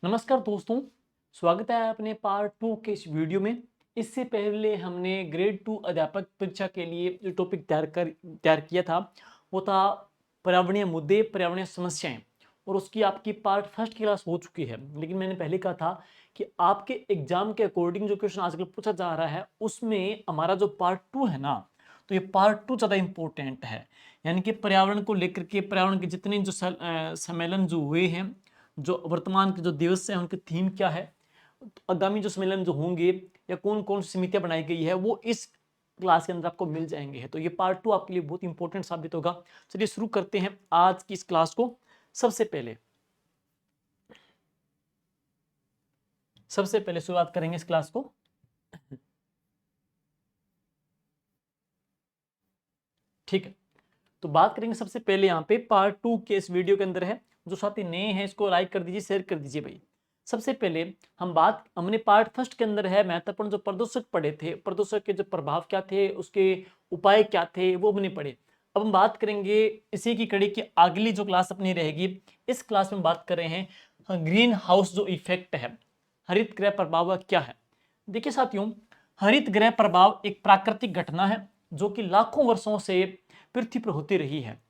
नमस्कार दोस्तों, स्वागत है अपने पार्ट 2 के इस वीडियो में। इससे पहले हमने ग्रेड 2 अध्यापक परीक्षा के लिए जो टॉपिक तैयार किया था वो था पर्यावरणीय मुद्दे, पर्यावरणीय समस्याएं, और उसकी आपकी पार्ट फर्स्ट की क्लास हो चुकी है। लेकिन मैंने पहले कहा था कि आपके एग्जाम के अकॉर्डिंग जो क्वेश्चन आजकल पूछा जा रहा है उसमें हमारा जो पार्ट 2 है ना, तो ये पार्ट 2 ज़्यादा इंपॉर्टेंट है। यानी कि पर्यावरण को लेकर के पर्यावरण के जितने जो सम्मेलन जो हुए हैं, जो वर्तमान के जो दिवस हैं उनकी थीम क्या है, आगामी जो सम्मेलन जो होंगे या कौन कौन सी समितियां बनाई गई है वो इस क्लास के अंदर आपको मिल जाएंगे। तो ये पार्ट 2 आपके लिए बहुत इंपॉर्टेंट साबित होगा। चलिए शुरू करते हैं आज की इस क्लास को। सबसे पहले शुरुआत करेंगे इस क्लास को। ठीक है, तो बात करेंगे सबसे पहले यहाँ पे पार्ट 2 के इस वीडियो के अंदर है। जो साथी नए हैं इसको लाइक कर दीजिए, शेयर कर दीजिए भाई। सबसे पहले हमने पार्ट फर्स्ट के अंदर है महत्वपूर्ण जो प्रदूषक पढ़े थे, प्रदूषक के जो प्रभाव क्या थे, उसके उपाय क्या थे, वो हमने पढ़े। अब हम बात करेंगे इसी की कड़ी की अगली जो क्लास अपनी रहेगी। इस क्लास में बात कर रहे हैं ग्रीन हाउस जो इफेक्ट है, हरित गृह प्रभाव क्या है। देखिए साथियों, हरित गृह प्रभाव एक प्राकृतिक घटना है जो कि लाखों वर्षों से पृथ्वी पर होती रही है,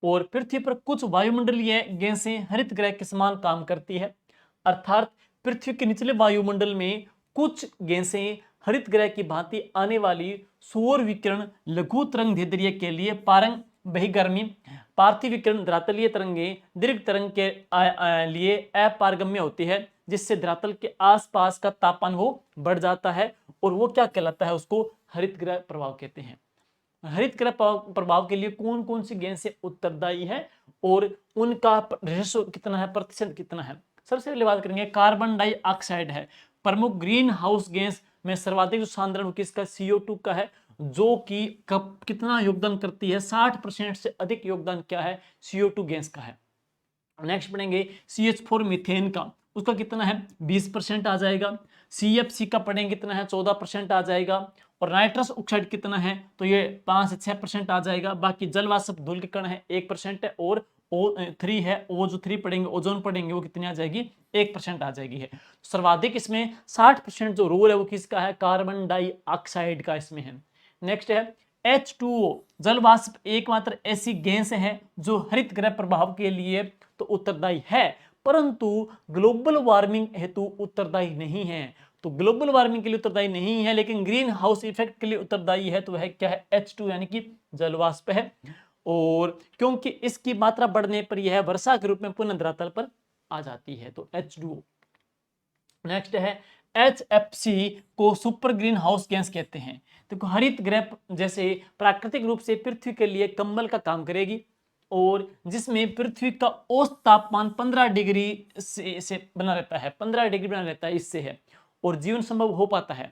और पृथ्वी पर कुछ वायुमंडलीय गैसें हरित गृह के समान काम करती है। अर्थात पृथ्वी के निचले वायुमंडल में कुछ गैसें हरित गृह की भांति आने वाली सौर विकिरण, लघु तरंग दैर्ध्य के लिए पारंग बहिर्गामी, पार्थिव विकिरण, धरातलीय तरंगे दीर्घ तरंग के लिए अपारगम्य होती है, जिससे धरातल के आसपास का तापमान वो बढ़ जाता है, और वो क्या कहलाता है, उसको हरित गृह प्रभाव कहते हैं। हरित गृह प्रभाव के लिए कौन कौन सी गैसें उत्तरदायी है और उनका रेशो कितना है, प्रतिशत कितना है। सबसे पहले बात करेंगे कार्बन डाइऑक्साइड है प्रमुख ग्रीन हाउस गैस में सर्वाधिक जो सांद्रण किसका, CO2 का है, जो कि कब कितना योगदान करती है, 60% से अधिक योगदान क्या है, CO2 गैस का है। नेक्स्ट पढ़ेंगे CH4 मीथेन का, उसका कितना है, 20% आ जाएगा। CFC का पढ़ेंगे कितना है, 14% आ जाएगा। और नाइट्रस ऑक्साइड कितना है, तो ये 5 से 6% आ जाएगा। बाकी जल वाष्प धूल के कण है 1% है, और O3 है, O3 पढ़ेंगे, ओजोन पढ़ेंगे, वो कितनी आ जाएगी, 1% आ जाएगी है। सर्वाधिक इसमें 60% जो रोल है वो किसका है, कार्बन डाइऑक्साइड का इसमें है। नेक्स्ट है H2O, जल वाष्प एकमात्र ऐसी गैस है जो हरित गृह प्रभाव के लिए तो उत्तरदायी है, परंतु ग्लोबल वार्मिंग हेतु उत्तरदायी नहीं है। तो ग्लोबल वार्मिंग के लिए उत्तरदायी नहीं है, लेकिन ग्रीन हाउस इफेक्ट के लिए उत्तरदायी है। तो वह क्या है, H2 यानी कि जल वाष्प है। और क्योंकि इसकी मात्रा बढ़ने पर यह वर्षा के रूप में पुनः धरातल पर आ जाती है, तो H2O। नेक्स्ट है HFC को सुपर ग्रीन हाउस गैस कहते हैं। देखो, हरित गृह जैसे प्राकृतिक रूप से पृथ्वी के लिए कंबल का काम करेगी, और जिसमें पृथ्वी का औसत तापमान 15 डिग्री से बना रहता है, 15 डिग्री बना रहता है, इससे है और जीवन संभव हो पाता है।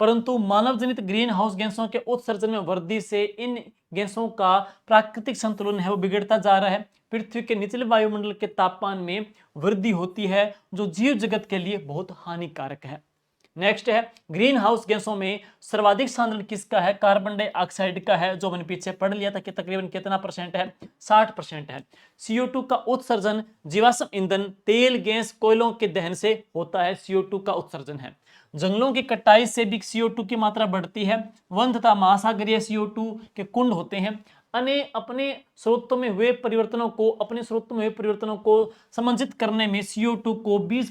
परंतु मानव जनित ग्रीन हाउस गैसों के उत्सर्जन में वृद्धि से इन गैसों का प्राकृतिक संतुलन है वो बिगड़ता जा रहा है। पृथ्वी के निचले वायुमंडल के तापमान में वृद्धि होती है, जो जीव जगत के लिए बहुत हानिकारक है। नेक्स्ट है ग्रीन हाउस गैसों में सर्वाधिक सांद्रण किसका है, कार्बन डाइऑक्साइड का है, जो मैंने पीछे पढ़ लिया था कि तकरीबन कितना परसेंट है, 60% है। CO2 का उत्सर्जन जीवाश्म ईंधन, तेल, गैस, कोयलों के दहन से होता है, CO2 का उत्सर्जन है। जंगलों की कटाई से भी CO2 की मात्रा बढ़ती है। वन तथा महासागरीय CO2 के कुंड होते हैं। अपने स्रोतों में हुए परिवर्तनों को समंजित करने में CO2 को 20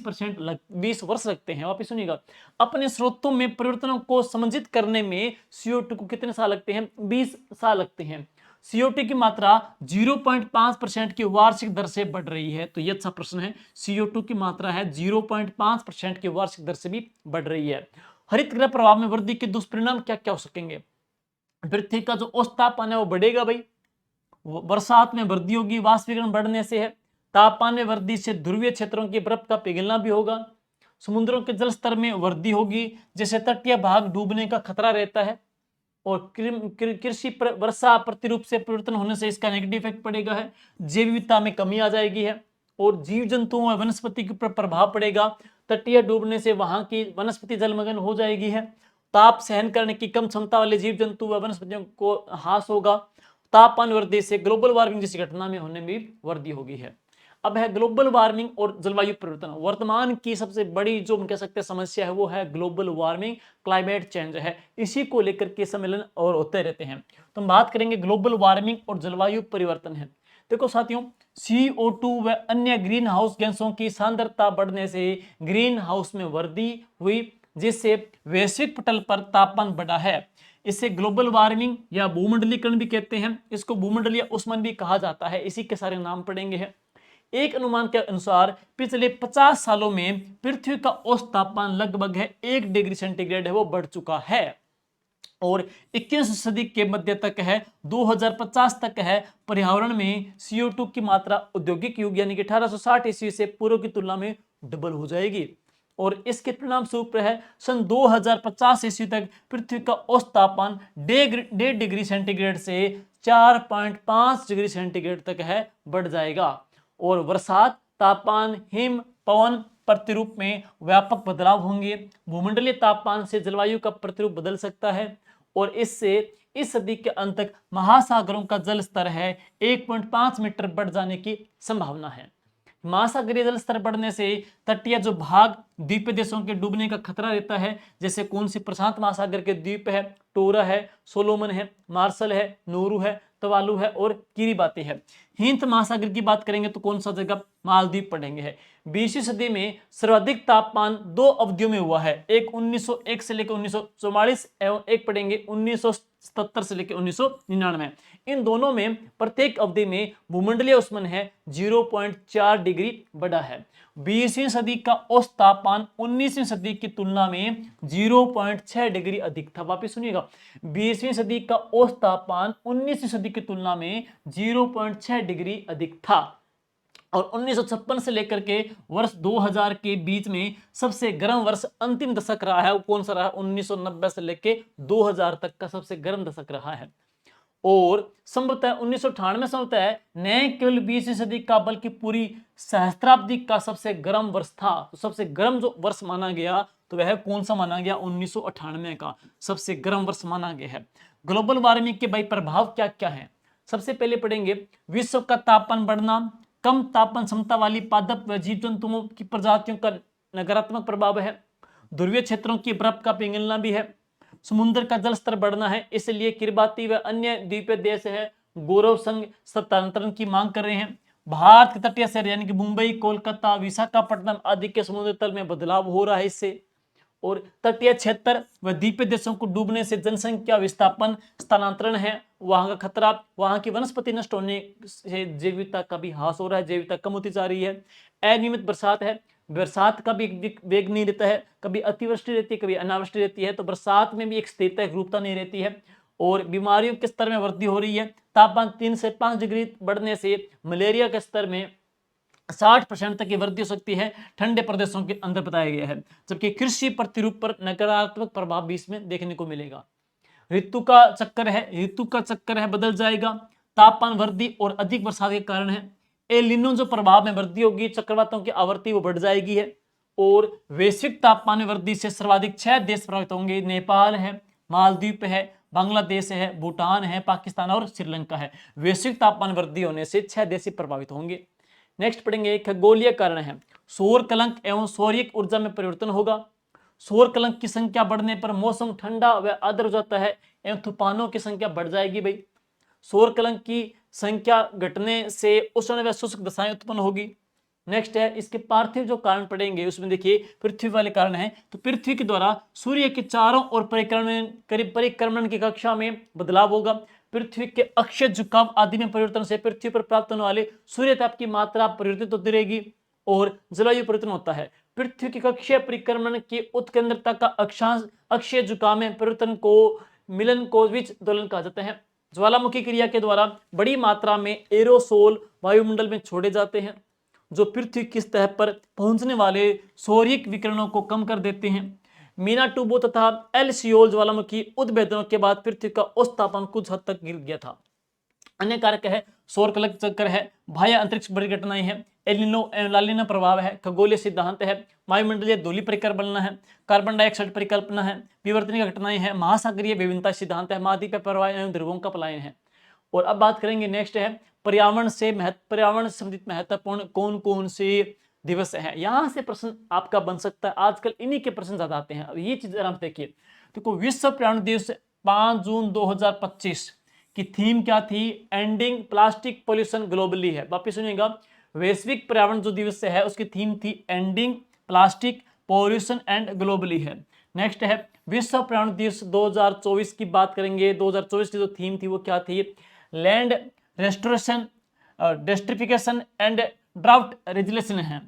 वर्ष लगते हैं। वापिस सुनिएगा, अपने स्रोतों में परिवर्तनों को समंजित करने में CO2 को कितने साल लगते हैं, 20 साल लगते हैं। CO2 की मात्रा 0.5% की वार्षिक दर से बढ़ रही है। तो ये अच्छा प्रश्न है, CO2 की मात्रा है 0.5% की वार्षिक दर से भी बढ़ रही है। हरित गृह प्रभाव में वृद्धि के दुष्परिणाम क्या क्या हो सकेंगे। पृथ्वी का जो औसत तापमान है वो बढ़ेगा भाई, बरसात में वृद्धि होगी, वाष्पीकरण बढ़ने से है। तापमान में वृद्धि से ध्रुवीय क्षेत्रों की बर्फ का पिघलना भी होगा। समुद्रों के जल स्तर में वृद्धि होगी, जैसे तटीय भाग डूबने का खतरा रहता है। और कृषि पर वर्षा प्रतिरूप से परिवर्तन होने से इसका नेगेटिव इफेक्ट पड़ेगा है। जैव विविधता में कमी आ जाएगी है, और जीव जंतुओं और वनस्पति के ऊपर प्रभाव पड़ेगा। तटीय डूबने से वहां की वनस्पति जलमग्न हो जाएगी है। ताप सहन करने की कम क्षमता वाले जीव जंतु व वनस्पतियों को ह्रास होगा। तापमान वृद्धि से ग्लोबल वार्मिंग जैसी घटना में होने में वृद्धि होगी है। अब है ग्लोबल वार्मिंग और जलवायु परिवर्तन। वर्तमान की सबसे बड़ी जो हम कह सकते हैं समस्या है वो है ग्लोबल वार्मिंग, क्लाइमेट चेंज है। इसी को लेकर के सम्मेलन और होते रहते हैं। तो हम बात करेंगे ग्लोबल वार्मिंग और जलवायु परिवर्तन है। देखो साथियों, CO2 व अन्य ग्रीन हाउस गैसों की सांद्रता बढ़ने से ग्रीन हाउस में वृद्धि हुई, जिससे वैश्विक पटल पर तापमान बढ़ा है। इसे ग्लोबल वार्मिंग या भूमंडलीकरण भी कहते हैं। इसको भूमंडलीय उष्मन भी कहा जाता है। इसी के सारे नाम पढ़ेंगे हैं। एक अनुमान के अनुसार पिछले 50 सालों में पृथ्वी का औसत तापमान लगभग है 1 डिग्री सेंटीग्रेड है वो बढ़ चुका है, और 21वीं सदी के मध्य तक है 2050 तक है पर्यावरण में CO2 की मात्रा औद्योगिक युग यानी कि 1860 ईस्वी से पूर्व की तुलना में डबल हो जाएगी। और इसके परिणाम स्वरूप है सन 2050 ईस्वी तक पृथ्वी का औसत तापमान 1.5 डिग्री सेंटीग्रेड से 4.5 डिग्री सेंटीग्रेड तक है बढ़ जाएगा। और बरसात, तापमान, हिम, पवन प्रतिरूप में व्यापक बदलाव होंगे। भूमंडलीय तापमान से जलवायु का प्रतिरूप बदल सकता है, और इससे इस सदी के अंत तक महासागरों का जल स्तर है 1.5 मीटर बढ़ जाने की संभावना है। महासागरीय जल स्तर बढ़ने से तटीय जो भाग द्वीप देशों के डूबने का खतरा रहता है। जैसे कौन सी? प्रशांत महासागर के द्वीप है, टोरा है, सोलोमन है, मार्शल है, नोरू है, तवालू है और किरिबाती है। हिंद महासागर की बात करेंगे तो कौन सा जगह? मालदीव पढ़ेंगे है। 20वीं सदी में सर्वाधिक तापमान 2 अवधियों में हुआ है, एक 1901 से लेकर 1944 एवं एक पढ़ेंगे 1977 से लेकर 1999। इन दोनों में प्रत्येक अवधि में भूमंडलीय उष्मन है 0.4 डिग्री बढ़ा है। 20वीं सदी का औसत तापमान 19वीं सदी की तुलना में 0.6 डिग्री अधिक था। वापिस सुनिएगा, 20वीं सदी का औसत तापमान 19वीं सदी की तुलना में 0.6 डिग्री अधिक था। और 1956 से लेकर के वर्ष 2000 के बीच में सबसे गर्म वर्ष अंतिम दशक रहा है। वो कौन सा रहा? 1990 से लेकर 2000 तक का सबसे गर्म दशक रहा है। और संभवतः 1998 संभवतः न केवल 20वीं सदी का बल्कि पूरी सहस्त्राब्दी का सबसे गर्म वर्ष था। तो सबसे गर्म जो वर्ष माना गया तो वह कौन सा माना गया? 1998 का सबसे गर्म वर्ष माना गया है। ग्लोबल वार्मिंग के भाई प्रभाव क्या क्या है? सबसे पहले पढ़ेंगे विश्व का तापमान बढ़ना, कम तापमान क्षमता वाली पादप व जीव जंतुओं की प्रजातियों का नकारात्मक प्रभाव है। ध्रुवीय क्षेत्रों की बर्फ का पिघलना भी है। समुद्र का जल स्तर बढ़ना है, इसलिए किरबाती व अन्य द्वीपीय देश है गौरव संघ स्थानांतरण की मांग कर रहे हैं। भारत के तटीय शहर यानी कि मुंबई, कोलकाता, विशाखापट्टनम आदि के समुद्र तल में बदलाव हो रहा है इससे। और तटीय क्षेत्र व द्वीपीय देशों को डूबने से जनसंख्या विस्थापन, स्थानांतरण है, वहां का खतरा, वहां की वनस्पति नष्ट होने से जैव विविधता का भी ह्रास हो रहा है, जैव विविधता कम होती जा रही है। अनियमित बरसात है, बरसात का भी एक वेग नहीं रहता है, कभी अतिवृष्टि रहती है, कभी अनावृष्टि रहती है। तो बरसात में भी एक स्थिरता, एक रूपता नहीं रहती है। और बीमारियों के स्तर में वृद्धि हो रही है। तापमान 3 से 5 डिग्री बढ़ने से मलेरिया के स्तर में 60% तक की वृद्धि हो सकती है, ठंडे प्रदेशों के अंदर बताया गया है। जबकि कृषि प्रतिरूप पर नकारात्मक प्रभाव भी इसमें देखने को मिलेगा। ऋतु का चक्कर है बदल जाएगा। तापमान वृद्धि और अधिक बरसात के कारण है। एलिनो जो प्रभाव में वृद्धि होगी, चक्रवातों की आवृत्ति वो बढ़ जाएगी है। और वैश्विक तापमान में वृद्धि से सर्वाधिक 6 देश प्रभावित होंगे। नेपाल है, मालदीव है, बांग्लादेश है, भूटान है, पाकिस्तान और श्रीलंका है। वैश्विक तापमान वृद्धि होने से 6 देश प्रभावित होंगे। नेक्स्ट पढ़ेंगे खगोलीय कारण है। सौर कलंक एवं सौर्यिक ऊर्जा में परिवर्तन होगा। सौर कलंक की संख्या बढ़ने पर मौसम ठंडा व आर्द्र हो जाता है एवं तूफानों की संख्या बढ़ जाएगी। भाई सौर कलंक की संख्या घटने से उष्ण व शुष्क दशाएं उत्पन्न होगी। नेक्स्ट है इसके पार्थिव जो कारण पढ़ेंगे, उसमें देखिए पृथ्वी वाले कारण है। तो पृथ्वी के द्वारा सूर्य के चारों ओर परिक्रमण की कक्षा में बदलाव होगा। पृथ्वी के अक्षीय झुकाव आदि में परिवर्तन से पृथ्वी पर प्राप्त होने वाले सूर्य ताप की मात्रा परिवर्तित होती रहेगी और जलवायु परिवर्तन होता है। पृथ्वी के कक्षीय परिक्रमण की उत्केंद्रता का अक्षांश अक्षीय झुकाव में परिवर्तन को मिलन को विच दोलन कहा जाता है। ज्वालामुखी क्रिया के द्वारा बड़ी मात्रा में एरोसोल वायुमंडल में छोड़े जाते हैं, जो पृथ्वी की सतह पर पहुंचने वाले सौर्यिक विकिरणों को कम कर देते हैं। मीनाटूबो तथा एल सियोल ज्वालामुखी उद्भेदनों के बाद पृथ्वी का औसत तापमान कुछ हद तक गिर गया था। अन्य कारक है सौर कलंक चक्कर है, बाह्य अंतरिक्ष बड़ी घटनाएं हैं, एलिनो एवं लालिना प्रभाव है, खगोलीय सिद्धांत है, वायुमंडलीय धूलि परिकल्पना है, कार्बन डाइऑक्साइड परिकल्पना है, विवर्तनिक घटनाएं हैं, महासागरीय विभिन्नता सिद्धांत है, महाद्वीपीय प्रवाह एवं ध्रुवों का पलायन है। और अब बात करेंगे नेक्स्ट है पर्यावरण से संबंधित महत्वपूर्ण कौन कौन से दिवस हैं। यहां से प्रश्न आपका बन सकता है, आजकल इन्हीं के प्रश्न ज्यादा आते हैं। अब ये चीज आराम से देखिए, देखो विश्व पर्यावरण दिवस 5 जून 2025 की थीम क्या थी? एंडिंग प्लास्टिक पोल्यूशन ग्लोबली है। वापिस सुनिएगा, वैश्विक पर्यावरण जो दिवस है उसकी थीम थी ending plastic pollution and globally है। नेक्स्ट है विश्व पर्यावरण दिवस 2024 की बात करेंगे। 2024 की जो थीम थी वो क्या थी? Land restoration, desertification and drought resilience है।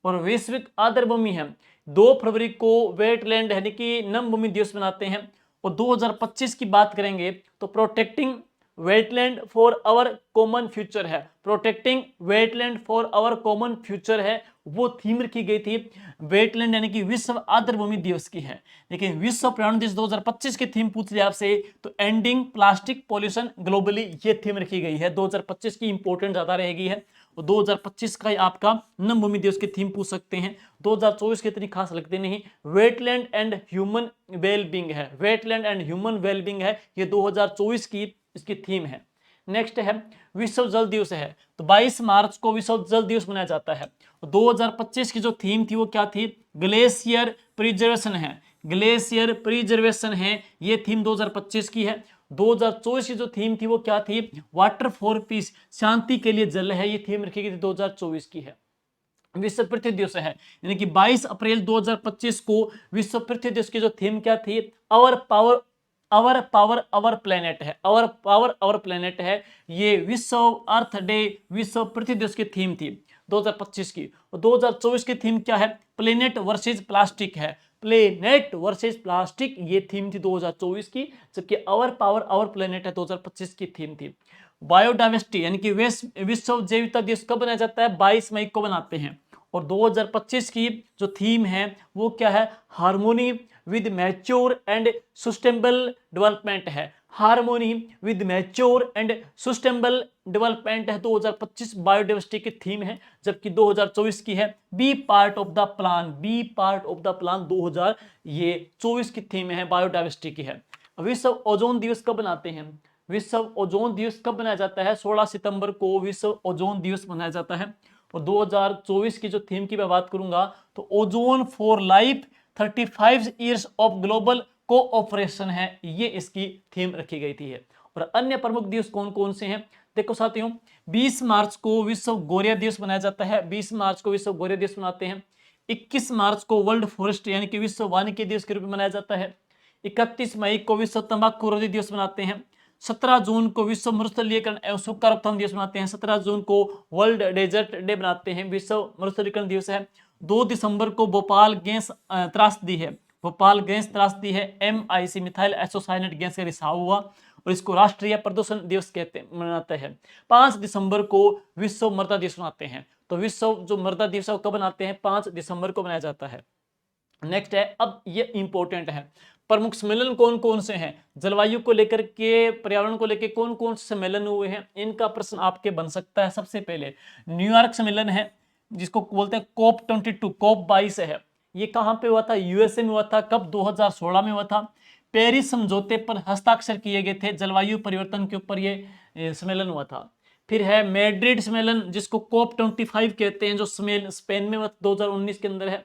और वैश्विक आर्द्रभूमि है, 2 फरवरी को वेटलैंड यानी कि नम भूमि दिवस मनाते हैं। और 2025 की बात करेंगे तो protecting wetland for our common future है। Protecting wetland for our common future है, वो थीम रखी गई थी। वेटलैंड यानी कि विश्व आर्द्रभूमि दिवस की है। लेकिन विश्व पर्यावरण दिवस 2025 की थीम पूछ लिया आपसे तो एंडिंग प्लास्टिक पॉल्यूशन ग्लोबली ये थीम रखी गई है। 2025 की इंपॉर्टेंट ज्यादा रहेगी है। 2025 का ही आपका नम भूमि दिवस की थीम पूछ सकते हैं। 2024 की इतनी खास लगती नहीं। वेटलैंड एंड ह्यूमन वेलबींग है, वेटलैंड एंड ह्यूमन वेलबींग है, ये 2024 की इसकी थीम है। नेक्स्ट है विश्व जल दिवस है, तो 22 मार्च को विश्व जल दिवस मनाया जाता है। 2025 की जो थीम थी वो क्या थी? ग्लेशियर प्रिजर्वेशन है, ग्लेशियर प्रिजर्वेशन है, ये थीम 2025 की है। 2024 की जो थीम थी वो क्या थी? वाटर फॉर पीस, शांति के लिए जल है, ये थीम रखी गई थी 2024 की है। विश्व पृथ्वी दिवस है, यानी कि 22 अप्रैल 2025 को विश्व पृथ्वी दिवस की जो थीम क्या थी? आवर पावर आवर प्लेनेट है, आवर पावर आवर प्लेनेट है, ये विश्व अर्थ डे, विश्व पृथ्वी दिवस की थीम थी 2025 की। और 2024 की थीम क्या है? प्लेनेट वर्सेज प्लास्टिक है, प्लेनेट वर्सेज प्लास्टिक, ये थीम थी 2024 की। जबकि आवर पावर आवर प्लेनेट है 2025 की थीम थी। बायोडाइवर्सिटी यानी कि विश्व जैव विविधता दिवस कब बनाया जाता है? 22 मई को बनाते हैं। और 2025 की जो थीम है वो क्या है? Harmony with nature and sustainable development है, harmony with nature and sustainable development है 2025 बायोडाइवर्सिटी की थीम है। जबकि 2024 की है B part of the plan, B part of the plan 2024 की थीम है, बायोडाइवर्सिटी की है। विश्व ओजोन दिवस कब बनाते हैं? विश्व ओजोन दिवस कब मनाया जाता है? 16 सितंबर को विश्व ओजोन दिवस मनाया जाता है। और 2024 की जो थीम की मैं बात करूंगा तो ozone for life 35 years of global cooperation है, ये इसकी थीम रखी गई थी है। और अन्य प्रमुख दिवस कौन कौन से हैं? देखो साथियों, 20 मार्च को विश्व गौर्या दिवस मनाया जाता है, 20 मार्च को विश्व गौर्या दिवस मनाते हैं। 21 मार्च को वर्ल्ड फॉरेस्ट यानी कि विश्व वानिकी दिवस के रूप में मनाया जाता है। 31 मई को विश्व तंबाकू विरोधी दिवस मनाते हैं। 17 जून को विश्व मरुस्थलीकरण एवं सूखा रोकथाम दिवस मनाते हैं। 17 जून को वर्ल्ड डेजर्ट डे मनाते हैं, विश्व मरुस्थलीकरण दिवस है। 2 दिसंबर को भोपाल गैस त्रासदी है, भोपाल गैस त्रासदी है, MIC मिथाइल आइसोसाइनेट गैस का रिसाव हुआ और इसको राष्ट्रीय प्रदूषण दिवस कहते मनाते हैं। 5 दिसंबर को विश्व मृदा दिवस मनाते हैं। तो विश्व जो मृदा दिवस है कब मनाते हैं? 5 दिसंबर को मनाया जाता है। नेक्स्ट है, अब ये इंपॉर्टेंट है, प्रमुख सम्मेलन कौन कौन से हैं? जलवायु को लेकर के, पर्यावरण को लेकर कौन कौन से सम्मेलन हुए हैं, इनका प्रश्न आपके बन सकता है। सबसे पहले न्यूयॉर्क सम्मेलन है जिसको बोलते हैं COP22, COP22 है, ये कहां पे हुआ था? USA में हुआ था। कब? 2016 में हुआ था। पेरिस समझौते पर हस्ताक्षर किए गए थे, जलवायु परिवर्तन के ऊपर ये सम्मेलन हुआ था। फिर है मैड्रिड सम्मेलन जिसको COP25 कहते हैं, जो स्पेन में 2019 के अंदर है।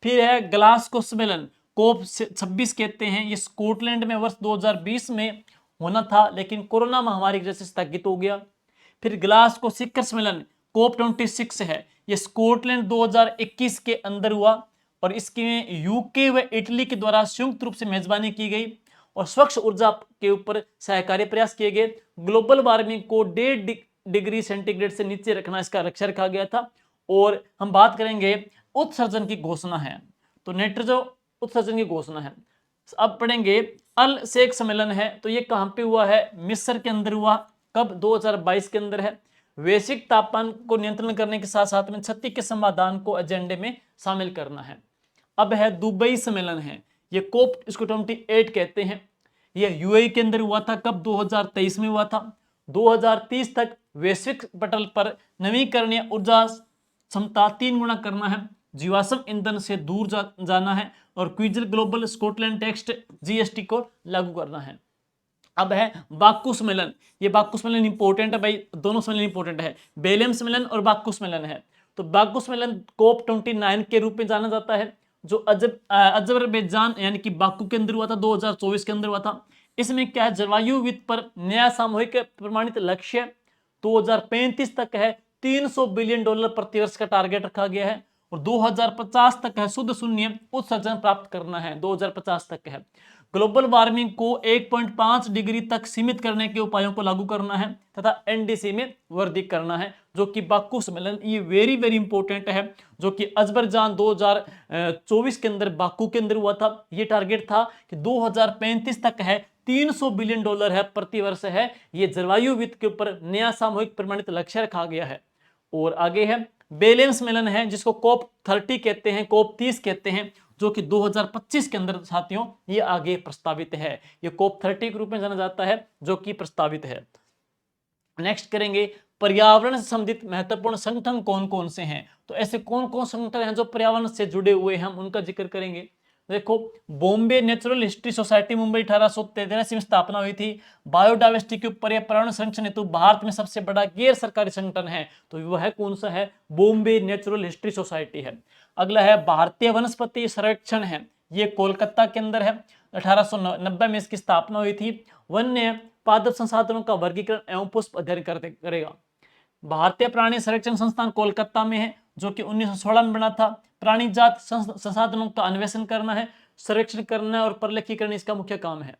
फिर है ग्लासगो सम्मेलन, COP26 कहते हैं, ये स्कॉटलैंड में वर्ष 2020 में होना था लेकिन कोरोना महामारी की वजह से स्थगित हो गया। फिर ग्लासगो शिखर सम्मेलन COP26 है, ये स्कॉटलैंड 2021 के अंदर हुआ और इसके यूके व इटली के द्वारा संयुक्त रूप से मेजबानी की गई और स्वच्छ ऊर्जा के ऊपर सहकारी प्रयास किए गए। ग्लोबल वार्मिंग को 1.5 डिग्री सेंटीग्रेड से नीचे रखना इसका लक्ष्य रखा गया था। और हम बात करेंगे उत्सर्जन की घोषणा है, तो नाइट्रोजन उत्सर्जन की घोषणा है। अब पढ़ेंगे अल शेख सम्मेलन है, तो ये कहां पे हुआ है? मिस्र के अंदर हुआ। कब? 2022 के अंदर है। वैश्विक तापमान को नियंत्रण करने के साथ साथ में क्षति के समाधान को एजेंडे में शामिल करना है। अब है दुबई सम्मेलन है, ये कोप इसको 28 कहते हैं, ये UAE के अंदर हुआ था। कब? 2023 में हुआ था। 2030 तक वैश्विक पटल पर नवीकरणीय ऊर्जा क्षमता 3 गुना करना है, जीवाश्म ईंधन से दूर जाना है और क्विजल ग्लोबल स्कॉटलैंड टेक्स्ट GST को लागू करना है। अब है बाकू सम्मेलन। ये बाकू सम्मेलन इंपॉर्टेंट है भाई, दोनों सम्मेलन इंपॉर्टेंट है, बेलेम सम्मेलन और बाकू सम्मेलन है। तो बाकू सम्मेलन कोप 29 के रूप में जाना जाता है, जो अजरबैजान यानी कि बाकू के अंदर हुआ था, 2024 के अंदर हुआ था। इसमें क्या है, जलवायु वित्त पर नया सामूहिक प्रमाणित लक्ष्य 2035 तक है, $300 बिलियन प्रतिवर्ष का टारगेट रखा गया है, और 2050 तक है शुद्ध शून्य उत्सर्जन प्राप्त करना है, 2050 तक है। ग्लोबल वार्मिंग को 1.5 डिग्री तक सीमित करने के उपायों को लागू करना है तथा एनडीसी में वृद्धि करना है, जो कि बाकू सम्मेलन, ये वेरी वेरी इंपॉर्टेंट है, जो कि अजरबैजान 2024 के अंदर बाकू के अंदर हुआ था। ये टारगेट था कि 2035 तक है, $300 बिलियन है प्रतिवर्ष है, ये जलवायु वित्त के ऊपर नया सामूहिक प्रमाणित लक्ष्य रखा गया है। और आगे है बेलेम सम्मेलन है, जिसको कोप 30 कहते हैं, कोप 30 कहते हैं, जो कि 2025 के अंदर साथियों ये आगे प्रस्तावित है। ये कोप 30 के रूप में जाना जाता है, जो कि प्रस्तावित है। नेक्स्ट करेंगे पर्यावरण से संबंधित महत्वपूर्ण संगठन कौन कौन से हैं। तो ऐसे कौन कौन संगठन हैं जो पर्यावरण से जुड़े हुए हैं, हम उनका जिक्र करेंगे। देखो, Bombay natural history society Mumbai 1883 में स्थापना हुई थी। बायोडाइवर्सिटी के ऊपर यह पर्यावरण संरक्षण हेतु भारत में सबसे बड़ा गैर सरकारी संगठन है, तो वह है कौन सा है, बॉम्बे नेचुरल हिस्ट्री सोसाइटी है। अगला है भारतीय वनस्पति सर्वेक्षण है, ये कोलकाता के अंदर है, 1890 में इसकी स्थापना हुई थी। वन्य पादप संसाधनों का वर्गीकरण एवं पुष्प अध्ययन करेगा। भारतीय प्राणी संरक्षण संस्थान कोलकाता में है, जो कि 1916 में बना था। प्राणी जात संसाधनों का अन्वेषण करना है, संरक्षण करना है और परलेखीकरण इसका मुख्य काम है।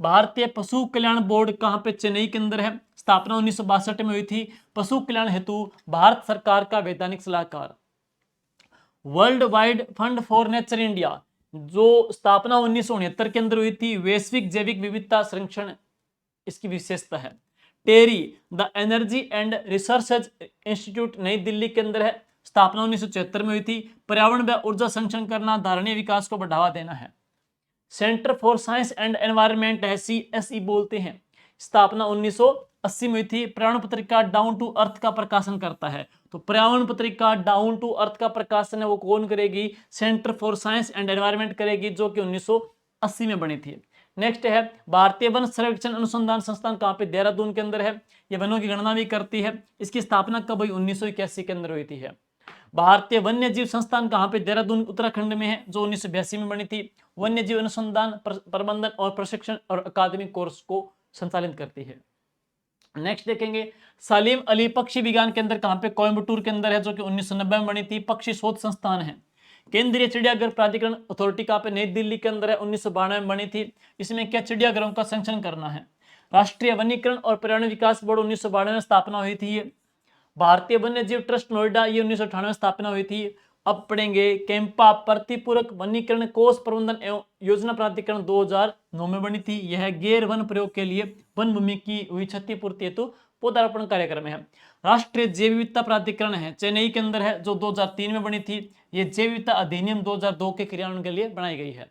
भारतीय पशु कल्याण बोर्ड कहाँ पे, चेन्नई के अंदर है, स्थापना 1962 में हुई थी। पशु कल्याण हेतु भारत सरकार का वैधानिक सलाहकार। World wide fund for nature India, जो स्थापना 1969 के अंदर हुई थी, वैश्विक जैविक विविधता संरक्षण इसकी विशेषता है। TERI the Energy and Research Institute New Delhi के अंदर है, स्थापना 1976 में हुई थी। पर्यावरण व ऊर्जा संरक्षण करना, धारणीय विकास को बढ़ावा देना है। Centre for science and environment है, CSE बोलते हैं, स्थापना 1980 में हुई थी। पर्यावरण पत्रिका डाउन टू अर्थ का प्रकाशन करता है, तो पर्यावरण पत्रिका डाउन टू अर्थ का प्रकाशन है वो कौन करेगी, centre for science and environment करेगी, जो कि 1980 में बनी थी। नेक्स्ट है भारतीय वन सर्वेक्षण अनुसंधान संस्थान, कहाँ पे, देहरादून के अंदर है। ये वनों की गणना भी करती है। इसकी स्थापना कब हुई, 1981 के अंदर हुई थी है। भारतीय वन्य जीव संस्थान कहाँ पे, देहरादून उत्तराखंड में है, जो 1982 में बनी थी। वन्य जीव अनुसंधान, प्रबंधन और प्रशिक्षण और अकादमिक कोर्स को संचालित करती है। नेक्स्ट देखेंगे सलीम अली पक्षी विज्ञान केंद्र, कहाँ पे, कोयम्बटूर के अंदर है, जो कि 1990 में बनी थी। पक्षी शोध संस्थान है। केंद्रीय चिड़ियाघर प्राधिकरण अथॉरिटी कहाँ पे, नई दिल्ली के अंदर है, 1992 में बनी थी। इसमें क्या, चिड़ियाघरों का संरक्षण करना है। राष्ट्रीय वनीकरण और पर्यावरण विकास बोर्ड 1992 में स्थापना हुई थी। भारतीय वन्य जीव ट्रस्ट नोएडा, ये 1998 में स्थापना हुई थी। अब पढ़ेंगे कैंपा प्रतिपूरक वनीकरण कोष प्रबंधन एवं योजना प्राधिकरण 2009 में बनी थी। यह गैर वन प्रयोग के लिए वन भूमि की हुई क्षतिपूर्ति हेतु पौधारोपण कार्यक्रम है। राष्ट्रीय जैव विविधता प्राधिकरण है, चेन्नई के अंदर है, जो 2003 में बनी थी। ये जैव विविधता अधिनियम 2002 के क्रियान्वयन के लिए बनाई गई है।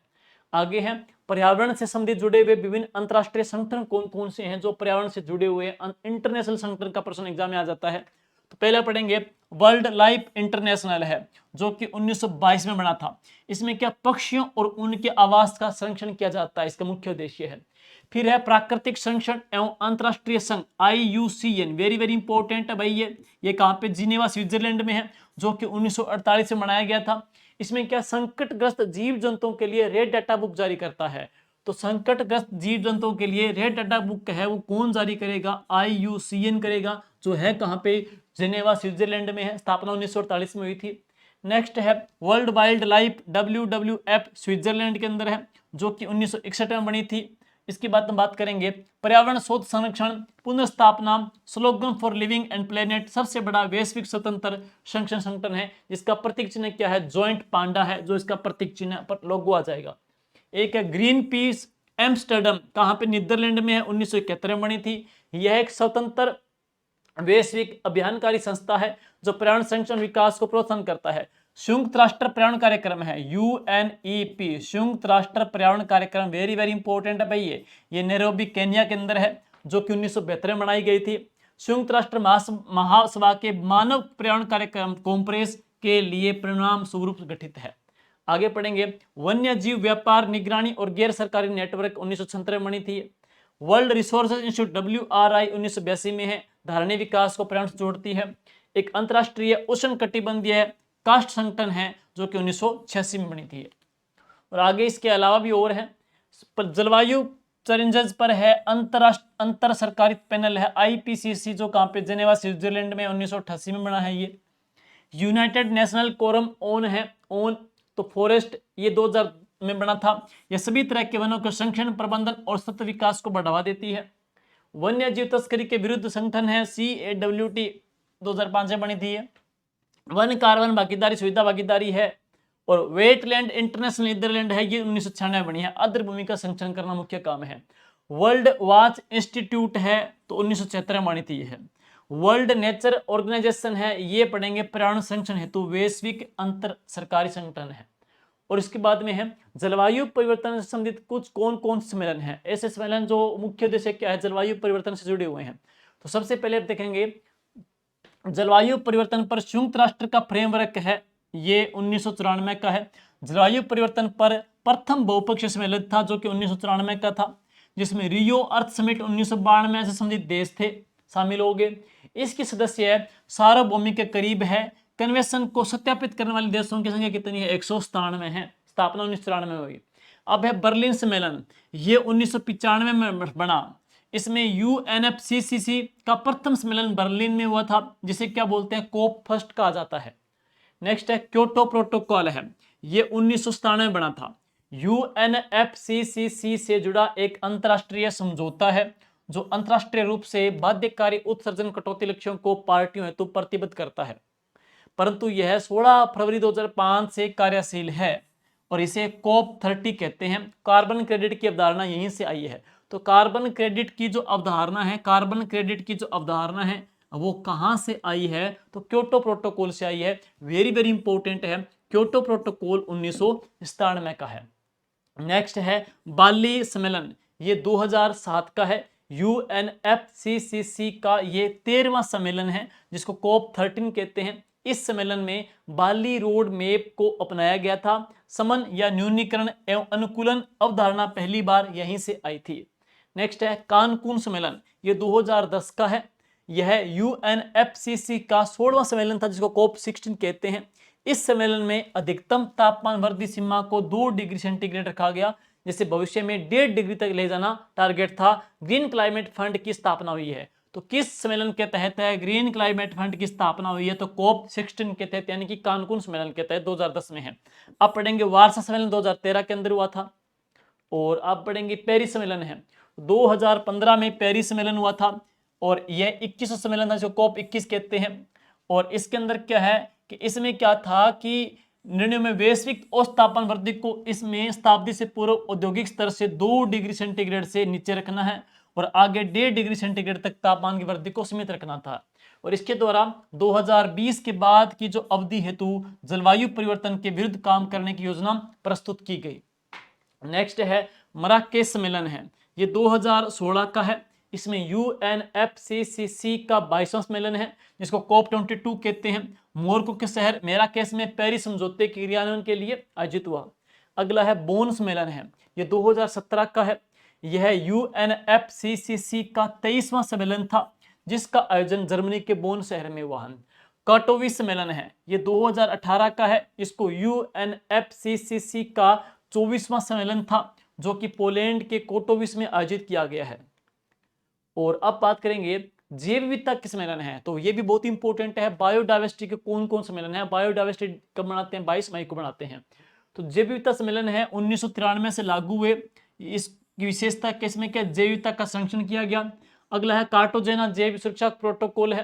आगे है पर्यावरण से संबंधित जुड़े हुए विभिन्न अंतरराष्ट्रीय संगठन कौन कौन से हैं जो पर्यावरण से जुड़े हुए हैं। इंटरनेशनल संगठन का प्रश्न एग्जाम में आ जाता है। तो पहले पढ़ेंगे वर्ल्ड लाइफ इंटरनेशनल है, जो कि 1922 में बना था। इसमें क्या, पक्षियों और उनके आवास का संरक्षण किया जाता है, इसका मुख्य उद्देश्य है। फिर है प्राकृतिक संरक्षण एवं अंतरराष्ट्रीय संघ, IUCN, वेरी वेरी इंपॉर्टेंट है भाई। ये कहाँ पे, जिनेवा स्विट्जरलैंड में है, जो कि 1948 में बनाया गया था। इसमें क्या, संकटग्रस्त जीव जंतुओं के लिए रेड डाटा बुक जारी करता है। तो संकटग्रस्त जीव जंतुओं के लिए रेड डाटा बुक है वो कौन जारी करेगा, IUCN करेगा, जो है कहाँ पे, जिनेवा स्विट्जरलैंड में है, स्थापना 1948 में हुई थी। नेक्स्ट है world wild life, WWF, Switzerland के अंदर है, जो कि 1961 में बनी थी। इसकी बात हम बात करेंगे पर्यावरण शोध संरक्षण पुनर्स्थापना, slogan for living and planet, सबसे बड़ा वैश्विक स्वतंत्र संरक्षण संगठन है, जिसका प्रतीक चिन्ह क्या है, जॉइंट पांडा है, जो इसका प्रतीक चिन्ह पर लोगो आ जाएगा। एक है ग्रीन पीस एम्स्टर्डम, कहाँ पे, नीदरलैंड में है, 1971 में बनी थी। यह एक स्वतंत्र वैश्विक अभियानकारी संस्था है जो पर्यावरण संरक्षण विकास को प्रोत्साहन करता है। संयुक्त राष्ट्र पर्यावरण कार्यक्रम है, UNEP, संयुक्त राष्ट्र पर्यावरण कार्यक्रम, वेरी वेरी इंपॉर्टेंट है भाई। ये नैरोबी केन्या के अंदर है, जो कि 1972 में बनाई गई थी। संयुक्त राष्ट्र महासभा के मानव पर्यावरण कार्यक्रम कॉन्फ्रेंस के लिए परिणाम स्वरूप गठित है। आगे पढ़ेंगे वन्य जीव व्यापार निगरानी और गैर सरकारी नेटवर्क, 1976 में बनी थी। वर्ल्ड रिसोर्सेज इंस्टीट्यूट WRI 1982 में है, धारणीय विकास को पर्यावरण से जोड़ती है। एक अंतरराष्ट्रीय उष्ण कटिबंधीय कास्ट संगठन है जो कि 1986 में बनी थी। और आगे इसके अलावा भी और है, जलवायु चैलेंजेस पर है अंतर सरकारी पैनल है IPCC, जो कहाँ पे जेनेवा स्विट्जरलैंड में 1988 में बना है। ये यूनाइटेड नेशनल कोरम ऑन है, ऑन तो फॉरेस्ट, ये 2000 में बना था। यह सभी तरह के वनों के संरक्षण, प्रबंधन और सतत विकास को बढ़ावा देती है। वन्य जीव तस्करी के विरुद्ध संगठन है CAWT, 2005 में बनी थी। वन कार्बन भागीदारी सुविधा भागीदारी है। और वेटलैंड इंटरनेशनल नीदरलैंड है, ये 1996 में बनी है। आर्द्र भूमि का संरक्षण करना मुख्य काम है। वर्ल्ड वॉच इंस्टीट्यूट है तो 1976 में बनी थी है। वर्ल्ड नेचर ऑर्गेनाइजेशन है, ये पढ़ेंगे पर्यावरण संरक्षण हेतु वैश्विक अंतर सरकारी संगठन है। और इसके बाद में है जलवायु परिवर्तन से संबंधित कुछ कौन कौन से सम्मेलन है। ऐसे सम्मेलन जो मुख्य उद्देश्य क्या है, जलवायु परिवर्तन से जुड़े हुए हैं। तो सबसे पहले आप देखेंगे जलवायु परिवर्तन पर संयुक्त राष्ट्र का फ्रेमवर्क है, ये 1994 का है। जलवायु परिवर्तन पर प्रथम बहुपक्षीय सम्मेलन था जो कि 1994 का था, जिसमें रियो अर्थ समिट 1992 से संबंधित देश थे शामिल हो गए। इसके सदस्य सार्वभौमिक के करीब है। कन्वेंशन को सत्यापित करने वाले देशों की संख्या कितनी है, 197 है। स्थापना 1994 में हुई। अब है बर्लिन सम्मेलन, ये 1995 में बना। इसमें UNFCCC का प्रथम सम्मेलन बर्लिन में हुआ था, जिसे क्या बोलते हैं, कोप फर्स्ट कहा जाता है। नेक्स्ट है क्योटो प्रोटोकॉल है, ये 1997 में बना था। UNFCCC से जुड़ा एक अंतरराष्ट्रीय समझौता है जो अंतरराष्ट्रीय रूप से बाध्यकारी उत्सर्जन कटौती लक्ष्यों को पार्टियों हेतु प्रतिबद्ध करता है, परंतु यह 16 फरवरी 2005 से कार्यशील है और इसे COP 30 कहते हैं। कार्बन क्रेडिट की अवधारणा यहीं से आई है। तो कार्बन क्रेडिट की जो अवधारणा है, कार्बन क्रेडिट की जो अवधारणा है वो कहाँ से आई है, तो क्योटो प्रोटोकॉल से आई है। वेरी वेरी इंपॉर्टेंट है, क्योटो प्रोटोकॉल 1997 का है। नेक्स्ट है बाली सम्मेलन, ये 2007 का है। UNFCCC का ये 13वां सम्मेलन है जिसको COP 13 कहते हैं। इस सम्मेलन में बाली रोड मैप को अपनाया गया था। समन या न्यूनीकरण एवं अनुकूलन अवधारणा पहली बार यहीं से आई थी। नेक्स्ट है कानकून सम्मेलन, ये 2010 का है। यह UNFCCC का 16वां सम्मेलन था जिसको COP 16 कहते हैं। इस सम्मेलन में अधिकतम तापमान वृद्धि सीमा को 2 डिग्री सेंटीग्रेड रखा गया, जिसे भविष्य में 1.5 डिग्री तक ले जाना टारगेट था। ग्रीन क्लाइमेट फंड की स्थापना हुई है। तो किस सम्मेलन के तहत है ग्रीन क्लाइमेट फंड की स्थापना हुई है, तो COP 16 के तहत, यानी कि कानकून सम्मेलन के तहत 2010 में है। अब पढ़ेंगे वार्सा सम्मेलन 2013 के अंदर हुआ था। और अब पढ़ेंगे पेरिस सम्मेलन है, 2015 में पेरिस सम्मेलन हुआ था और यह 21वां सम्मेलन था जिसको COP 21 कहते हैं। और इसके अंदर क्या है कि इसमें क्या था कि निर्णय में वैश्विक औसत तापमान वृद्धि को इसमें शताब्दी से पूर्व औद्योगिक स्तर से 2 डिग्री सेंटीग्रेड से नीचे रखना है और आगे 1.5 डिग्री सेंटीग्रेड तक तापमान की वृद्धि को सीमित रखना था। और इसके द्वारा 2020 के बाद की जो अवधि हेतु जलवायु परिवर्तन के विरुद्ध काम करने की योजना प्रस्तुत की गई। नेक्स्ट है मराकेश सम्मेलन है, ये 2016 का है। इसमें UNFCCC का 22वां सम्मेलन है जिसको COP 22 कहते हैं। मोरक्को के शहर मेराकेश में पेरिस समझौते के क्रियान्वयन के लिए आयोजित हुआ। अगला है बोन सम्मेलन है, ये 2017 का है। यह UNFCCC का 23वां सम्मेलन था जिसका आयोजन जर्मनी के बोन शहर में हुआ। काटोविस सम्मेलन है, ये 2018 का है। इसको UNFCCC का 24वां सम्मेलन था जो कि पोलैंड के कोटोविस में आयोजित किया गया है। और अब बात करेंगे जैव विविधता के सम्मेलन है, तो ये भी बहुत इंपॉर्टेंट है। बायोडाइवर्सिटी के कौन कौन सम्मेलन है, बायोडाइवर्सिटी कब बनाते हैं, 22 मई को बनाते हैं। तो जैव विविधता सम्मेलन है 1993 से लागू हुए। इसकी विशेषता के इसमें क्या, जैव विविधता का संरक्षण किया गया। अगला है कार्टागेना जैव सुरक्षा प्रोटोकॉल है,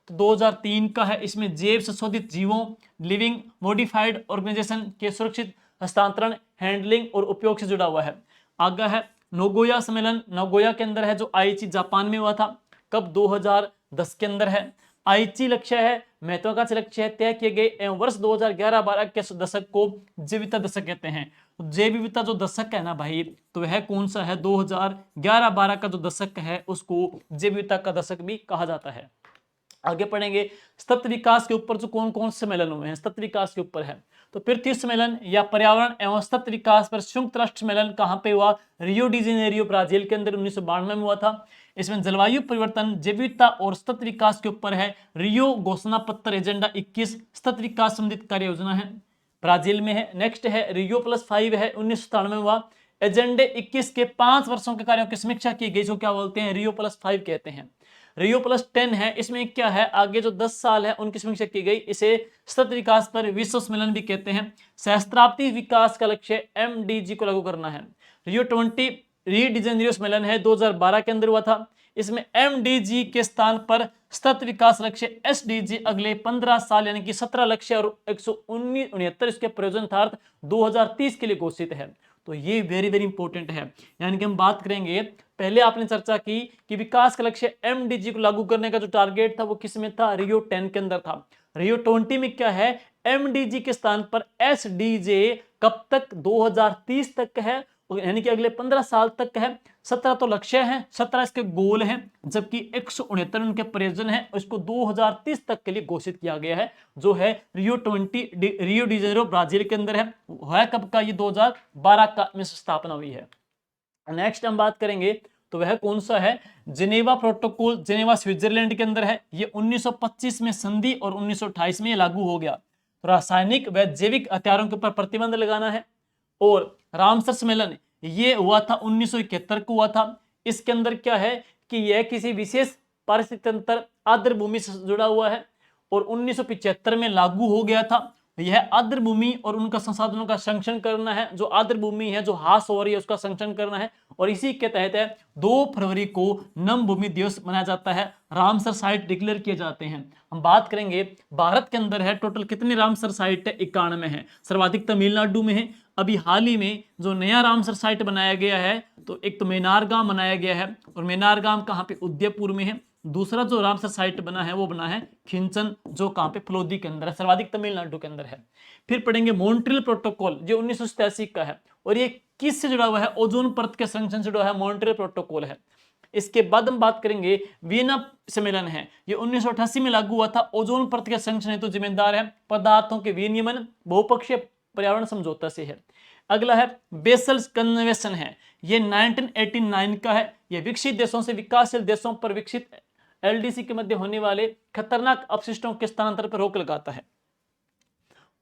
तो 2003 का है। इसमें जैव संशोधित जीवों, लिविंग मॉडिफाइड ऑर्गेनाइजेशन के सुरक्षित हस्तांतरण, हैंडलिंग और उपयोग से जुड़ा हुआ है। आगे है नोगोया सम्मेलन, नोगोया के अंदर है जो आईची जापान में हुआ था। कब, 2010 के अंदर है। आईची लक्ष्य है, महत्वाकांक्षी लक्ष्य है तय किए गए एवं वर्ष 2011-12 के दशक को जैव विविधता दशक कहते हैं। जैव विविधता जो दशक है ना भाई, तो वह कौन सा है, 2011-12 का जो दशक है उसको जैव विविधता का दशक भी कहा जाता है। आगे पढ़ेंगे सतत विकास के ऊपर जो कौन कौन से सम्मेलन हुए हैं, सतत विकास के ऊपर है। तो पृथ्वी सम्मेलन या पर्यावरण एवं सतत विकास पर संयुक्त राष्ट्र सम्मेलन कहां पे हुआ? रियो डी जेनेरियो ब्राजील के अंदर 1992 में हुआ था। इसमें जलवायु परिवर्तन, जैव विविधता और सतत विकास के ऊपर है। रियो घोषणा पत्र एजेंडा 21 सतत विकास संबंधित कार्य योजना है, ब्राजील में है। नेक्स्ट है रियो +5 है, 1997 में हुआ। एजेंडे 21 के 5 वर्षों के कार्यों की समीक्षा की गई, जो क्या बोलते हैं? रियो +5 कहते हैं। रियो +10 है, इसमें क्या है? आगे जो 10 साल है उनकी समीक्षा की गई, इसे सतत विकास पर विश्व सम्मेलन भी कहते हैं। सहस्त्राब्दी विकास का लक्ष्य MDG को लागू करना है। रियो 20 री डी जेनेरियो सम्मेलन है, 2012 के अंदर हुआ था। इसमें MDG के स्थान पर सतत विकास लक्ष्य SDG अगले 15 साल यानी कि 17 लक्ष्य और 169 इसके प्रयोजनार्थ 2030 के लिए घोषित है। तो ये वेरी वेरी इंपॉर्टेंट है, यानी कि हम बात करेंगे, पहले आपने चर्चा की कि विकास का लक्ष्य MDG को लागू करने का जो टारगेट था वो किस में था? रियो 10 के अंदर था। रियो 20 में क्या है? MDG के स्थान पर SDG कब तक? 2030 तक है, यानी कि अगले 15 साल तक है। 17 तो लक्ष्य है, 17 इसके गोल हैं, जबकि 169 उनके प्रयोजन है। इसको 2030 तक के लिए घोषित किया गया है, जो है रियो 20 रियो डी जेनेरियो ब्राजील के अंदर है कब का? ये 2012 का में स्थापना हुई है। नेक्स्ट हम बात करेंगे तो वह कौन सा है? जिनेवा प्रोटोकॉल, जिनेवा स्विट्जरलैंड के अंदर है। ये 1925 में संधि और 1928 में ये लागू हो गया। तो रासायनिक व जैविक हथियारों के ऊपर प्रतिबंध लगाना है। और रामसर सम्मेलन ये हुआ था 1971 को हुआ था। इसके अंदर क्या है कि यह किसी विशेष पारिस्थितिक तंत्र आर्द्र भूमि से जुड़ा हुआ है और 1975 में लागू हो गया था। यह आर्द्र भूमि और उनका संसाधनों का संरक्षण करना है, जो आर्द्र भूमि है जो हास हो रही है उसका संरक्षण करना है। और इसी के तहत है 2 फरवरी को नम भूमि दिवस मनाया जाता है, रामसर साइट डिक्लेयर किए जाते हैं। हम बात करेंगे भारत के अंदर है टोटल कितने रामसर साइट है? 91 है, सर्वाधिक तमिलनाडु में है। अभी हाल ही में जो नया रामसर साइट बनाया गया है, तो एक तो मेनारगाम बनाया गया है, और मेनारगाम कहाँ पे? उदयपुर में है। दूसरा जो रामसर साइट बना है वो बना है खिंचन, जो कहाँ पे? फलोदी के अंदर है, सर्वाधिक तमिलनाडु के अंदर है। फिर पढ़ेंगे मॉन्ट्रियल प्रोटोकॉल, जो 1987 का है, और ये किससे जुड़ा हुआ है? ओजोन परत के संरक्षण से जुड़ा है, मॉन्ट्रियल प्रोटोकॉल है। इसके बाद हम बात करेंगे वियना सम्मेलन है, ये 1988 में लागू हुआ था। ओजोन परत के संरक्षण हेतु जिम्मेदार है, पदार्थों के विनियमन बहुपक्षीय पर्यावरण समझौता से है। अगला है बेसल कन्वेंशन है, ये 1989 का है। ये विकसित देशों से विकासशील देशों पर विकसित LDC के मध्य होने वाले खतरनाक अपशिष्टों के स्थानांतरण पर रोक लगाता है।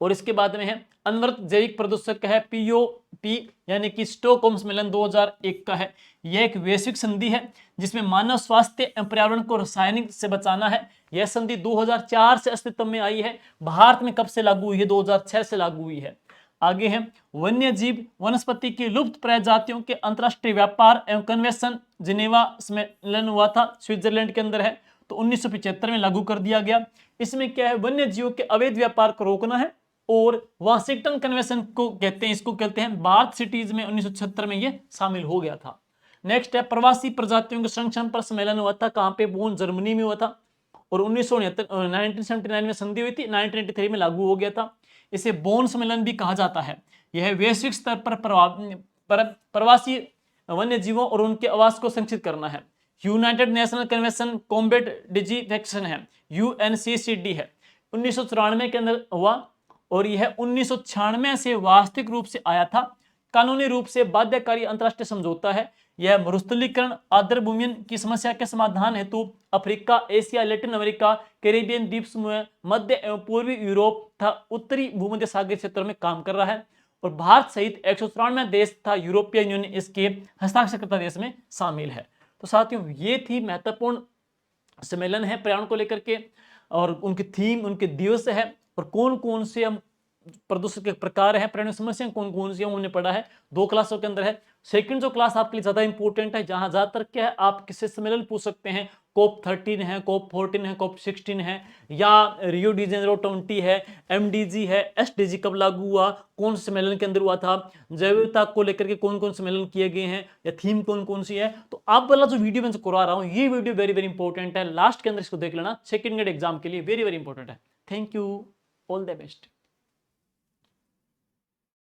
और इसके बाद में है अनवरत जैविक प्रदूषक है, POP, यानी कि स्टॉकहोम सम्मेलन 2001 का है। यह एक वैश्विक संधि है जिसमें मानव स्वास्थ्य एवं पर्यावरण को रासायनिक से बचाना है। यह संधि 2004 से अस्तित्व में आई है। भारत में कब से लागू हुई है? 2006 से लागू हुई है। आगे है वन्य जीव वनस्पति की लुप्त प्रजातियों के अंतरराष्ट्रीय व्यापार एवं कन्वेंशन, जिनेवा सम्मेलन हुआ था, स्विट्जरलैंड के अंदर है, तो 1975 में लागू कर दिया गया। इसमें क्या है? वन्य जीवों के अवैध व्यापार को रोकना है। और वाशिंगटन कन्वेंशन को कहते हैं, इसको कहते हैं बार्थ सिटीज में 1976 में ये शामिल हो गया था। नेक्स्ट है प्रवासी प्रजातियों के संरक्षण पर सम्मेलन हुआ था, कहां पे? बोन, जर्मनी में हुआ था। और 1979 में संधि हुई थी, 1983 में लागू हो गया था। इसे बोन सम्मेलन भी कहा जाता है। यह वैश्विक स्तर पर प्रवासी वन्य जीवों और उनके आवास को संरक्षित करना है। यूनाइटेड नेशनल कन्वेंशन कॉम्बैट डिजीटेक्शन है, UNCCD है, 1994 के अंदर हुआ। और यह 1996 से वास्तविक रूप से आया था, कानूनी रूप से बाध्यकारी अंतरराष्ट्रीय समझौता है। यह मरुस्थलीकरण, आर्द्र भूमियन की समस्या के समाधान हेतु Africa, Asia, Latin America, Caribbean द्वीप समूह, मध्य एवं पूर्वी यूरोप तथा उत्तरी भूमध्य सागरीय क्षेत्रों में काम कर रहा है। और भारत सहित 193 देश तथा यूरोपीय यूनियन इसके हस्ताक्षरकर्ता देश में शामिल है। तो साथियों, ये थी महत्वपूर्ण सम्मेलन है पर्यावरण को लेकर के, और उनकी थीम, उनके दिवस है, और कौन कौन से हम प्रदूषण के प्रकार हैं, पर्यावरण समस्या कौन कौन सी हमने पढ़ा है, 2 क्लासों के अंदर है। सेकंड जो क्लास आपके लिए ज्यादा इंपॉर्टेंट है, जहां ज्यादातर क्या है, आप किससे सम्मेलन पूछ सकते हैं, COP13 है, COP14 है, COP16 है, या रियो डी जेनेरो 20 है, MDG है, SDG कब लागू हुआ, कौन से सम्मेलन के अंदर हुआ था, जैव विविधता को लेकर के कौन कौन सम्मेलन किए गए हैं, या थीम कौन कौन सी है। तो आप वाला जो वीडियो मैं करवा रहा हूँ, ये वीडियो वेरी वेरी इंपॉर्टेंट है, लास्ट के अंदर इसको देख लेना, सेकंड ग्रेड एग्जाम के लिए वेरी वेरी इंपॉर्टेंट है। Thank you, all the best.